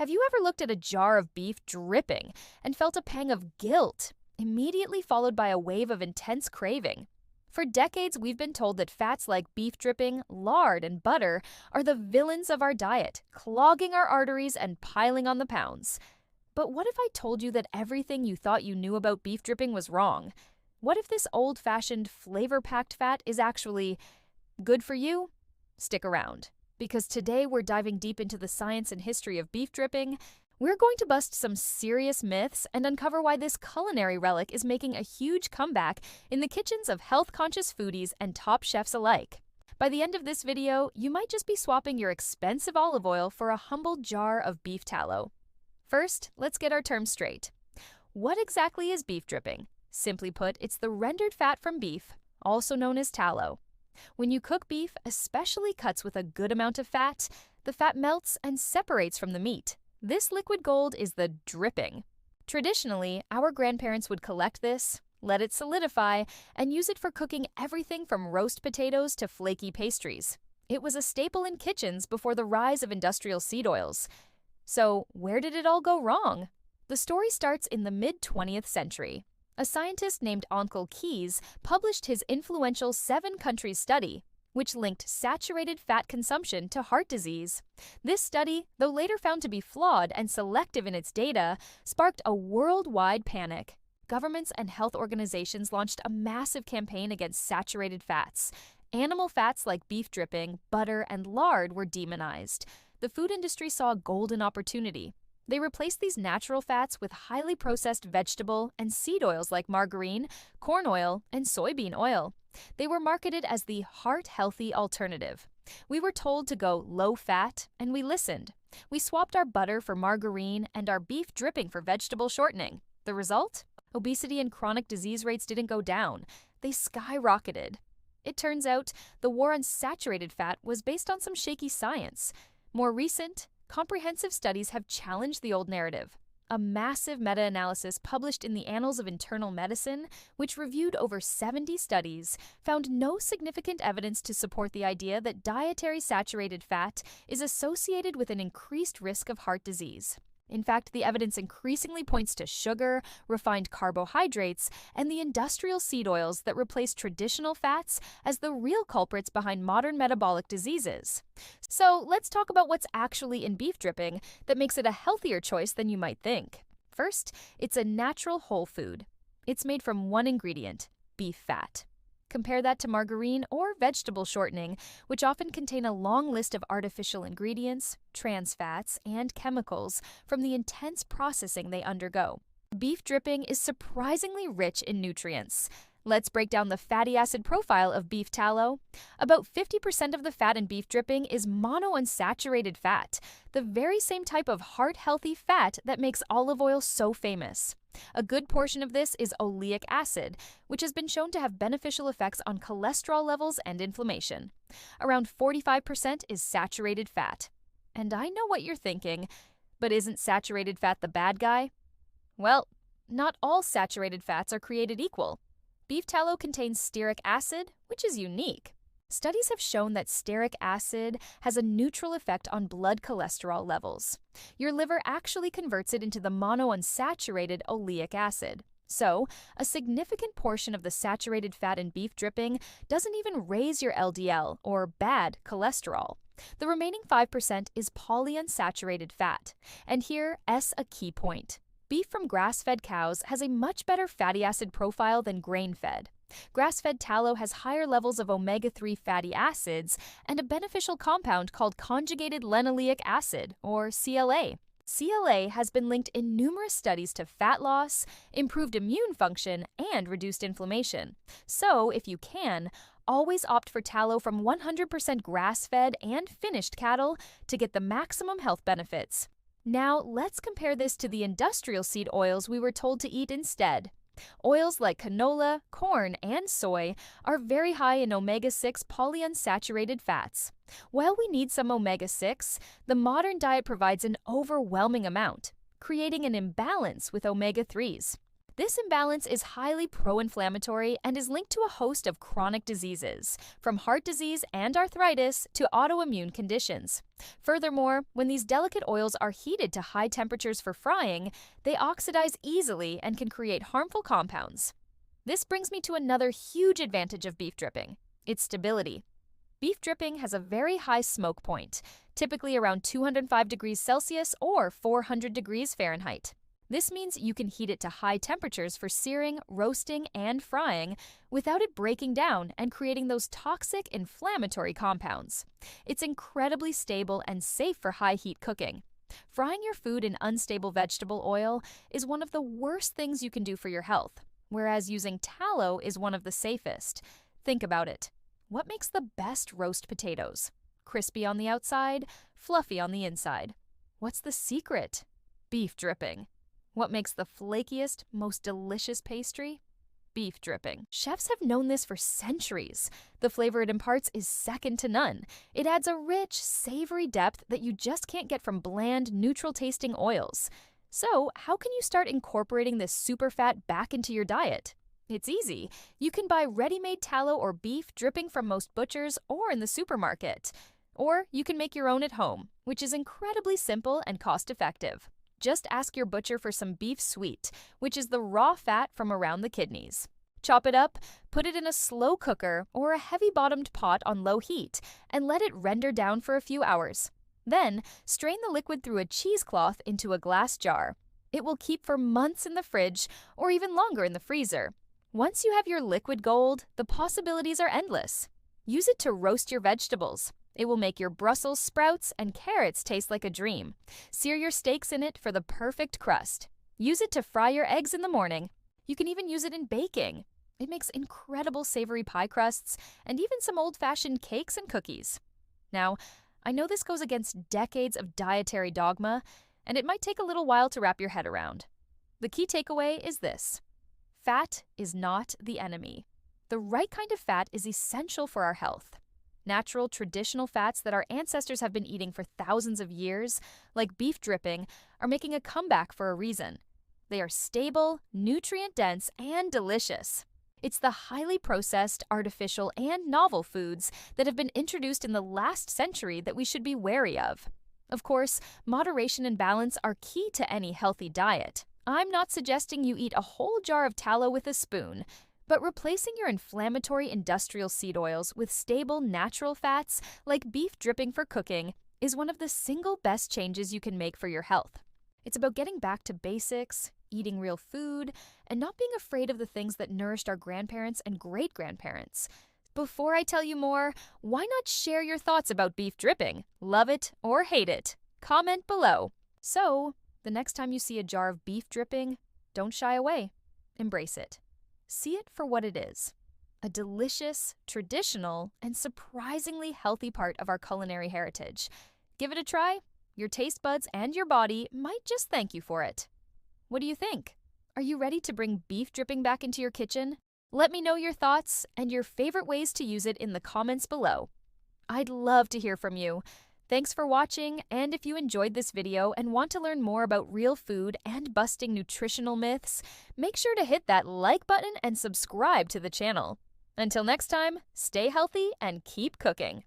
Have you ever looked at a jar of beef dripping and felt a pang of guilt, immediately followed by a wave of intense craving? For decades, we've been told that fats like beef dripping, lard, and butter are the villains of our diet, clogging our arteries and piling on the pounds. But what if I told you that everything you thought you knew about beef dripping was wrong? What if this old-fashioned, flavor-packed fat is actually good for you? Stick around, because today we're diving deep into the science and history of beef dripping. We're going to bust some serious myths and uncover why this culinary relic is making a huge comeback in the kitchens of health-conscious foodies and top chefs alike. By the end of this video, you might just be swapping your expensive olive oil for a humble jar of beef tallow. First, let's get our terms straight. What exactly is beef dripping? Simply put, it's the rendered fat from beef, also known as tallow. When you cook beef, especially cuts with a good amount of fat, the fat melts and separates from the meat. This liquid gold is the dripping. Traditionally, our grandparents would collect this, let it solidify, and use it for cooking everything from roast potatoes to flaky pastries. It was a staple in kitchens before the rise of industrial seed oils. So, where did it all go wrong? The story starts in the mid-20th century. A scientist named Onkel Keys published his influential 7-country study, which linked saturated fat consumption to heart disease. This study, though later found to be flawed and selective in its data, sparked a worldwide panic. Governments and health organizations launched a massive campaign against saturated fats. Animal fats like beef dripping, butter, and lard were demonized. The food industry saw a golden opportunity. They replaced these natural fats with highly processed vegetable and seed oils like margarine, corn oil, and soybean oil. They were marketed as the heart-healthy alternative. We were told to go low-fat, and we listened. We swapped our butter for margarine and our beef dripping for vegetable shortening. The result? Obesity and chronic disease rates didn't go down. They skyrocketed. It turns out the war on saturated fat was based on some shaky science. More recent, comprehensive studies have challenged the old narrative. A massive meta-analysis published in the Annals of Internal Medicine, which reviewed over 70 studies, found no significant evidence to support the idea that dietary saturated fat is associated with an increased risk of heart disease. In fact, the evidence increasingly points to sugar, refined carbohydrates, and the industrial seed oils that replace traditional fats as the real culprits behind modern metabolic diseases. So let's talk about what's actually in beef dripping that makes it a healthier choice than you might think. First, it's a natural whole food. It's made from one ingredient, beef fat. Compare that to margarine or vegetable shortening, which often contain a long list of artificial ingredients, trans fats, and chemicals from the intense processing they undergo. Beef dripping is surprisingly rich in nutrients. Let's break down the fatty acid profile of beef tallow. About 50% of the fat in beef dripping is monounsaturated fat, the very same type of heart-healthy fat that makes olive oil so famous. A good portion of this is oleic acid, which has been shown to have beneficial effects on cholesterol levels and inflammation. Around 45% is saturated fat. And I know what you're thinking, but isn't saturated fat the bad guy? Well, not all saturated fats are created equal. Beef tallow contains stearic acid, which is unique. Studies have shown that stearic acid has a neutral effect on blood cholesterol levels. Your liver actually converts it into the monounsaturated oleic acid. So, a significant portion of the saturated fat in beef dripping doesn't even raise your LDL, or bad cholesterol. The remaining 5% is polyunsaturated fat. And here, a key point. Beef from grass-fed cows has a much better fatty acid profile than grain-fed. Grass-fed tallow has higher levels of omega-3 fatty acids and a beneficial compound called conjugated linoleic acid, or CLA. CLA has been linked in numerous studies to fat loss, improved immune function, and reduced inflammation. So, if you can, always opt for tallow from 100% grass-fed and finished cattle to get the maximum health benefits. Now, let's compare this to the industrial seed oils we were told to eat instead. Oils like canola, corn, and soy are very high in omega-6 polyunsaturated fats. While we need some omega-6, the modern diet provides an overwhelming amount, creating an imbalance with omega-3s. This imbalance is highly pro-inflammatory and is linked to a host of chronic diseases, from heart disease and arthritis to autoimmune conditions. Furthermore, when these delicate oils are heated to high temperatures for frying, they oxidize easily and can create harmful compounds. This brings me to another huge advantage of beef dripping: its stability. Beef dripping has a very high smoke point, typically around 205 degrees Celsius or 400 degrees Fahrenheit. This means you can heat it to high temperatures for searing, roasting, and frying without it breaking down and creating those toxic, inflammatory compounds. It's incredibly stable and safe for high heat cooking. Frying your food in unstable vegetable oil is one of the worst things you can do for your health, whereas using tallow is one of the safest. Think about it. What makes the best roast potatoes? Crispy on the outside, fluffy on the inside. What's the secret? Beef dripping. What makes the flakiest, most delicious pastry? Beef dripping. Chefs have known this for centuries. The flavor it imparts is second to none. It adds a rich, savory depth that you just can't get from bland, neutral-tasting oils. So, how can you start incorporating this super fat back into your diet? It's easy. You can buy ready-made tallow or beef dripping from most butchers or in the supermarket. Or you can make your own at home, which is incredibly simple and cost-effective. Just ask your butcher for some beef suite, which is the raw fat from around the kidneys. Chop it up, put it in a slow cooker or a heavy-bottomed pot on low heat, and let it render down for a few hours. Then, strain the liquid through a cheesecloth into a glass jar. It will keep for months in the fridge or even longer in the freezer. Once you have your liquid gold, the possibilities are endless. Use it to roast your vegetables. It will make your Brussels sprouts and carrots taste like a dream. Sear your steaks in it for the perfect crust. Use it to fry your eggs in the morning. You can even use it in baking. It makes incredible savory pie crusts and even some old-fashioned cakes and cookies. Now, I know this goes against decades of dietary dogma, and it might take a little while to wrap your head around. The key takeaway is this: fat is not the enemy. The right kind of fat is essential for our health. Natural, traditional fats that our ancestors have been eating for thousands of years, like beef dripping, are making a comeback for a reason. They are stable, nutrient-dense, and delicious. It's the highly processed, artificial, and novel foods that have been introduced in the last century that we should be wary of. Of course, moderation and balance are key to any healthy diet. I'm not suggesting you eat a whole jar of tallow with a spoon, but replacing your inflammatory industrial seed oils with stable natural fats, like beef dripping for cooking, is one of the single best changes you can make for your health. It's about getting back to basics, eating real food, and not being afraid of the things that nourished our grandparents and great-grandparents. Before I tell you more, why not share your thoughts about beef dripping? Love it or hate it? Comment below. So, the next time you see a jar of beef dripping, don't shy away. Embrace it. See it for what it is: a delicious, traditional, and surprisingly healthy part of our culinary heritage. Give it a try. Your taste buds and your body might just thank you for it. What do you think? Are you ready to bring beef dripping back into your kitchen? Let me know your thoughts and your favorite ways to use it in the comments below. I'd love to hear from you. Thanks for watching, and if you enjoyed this video and want to learn more about real food and busting nutritional myths, make sure to hit that like button and subscribe to the channel. Until next time, stay healthy and keep cooking.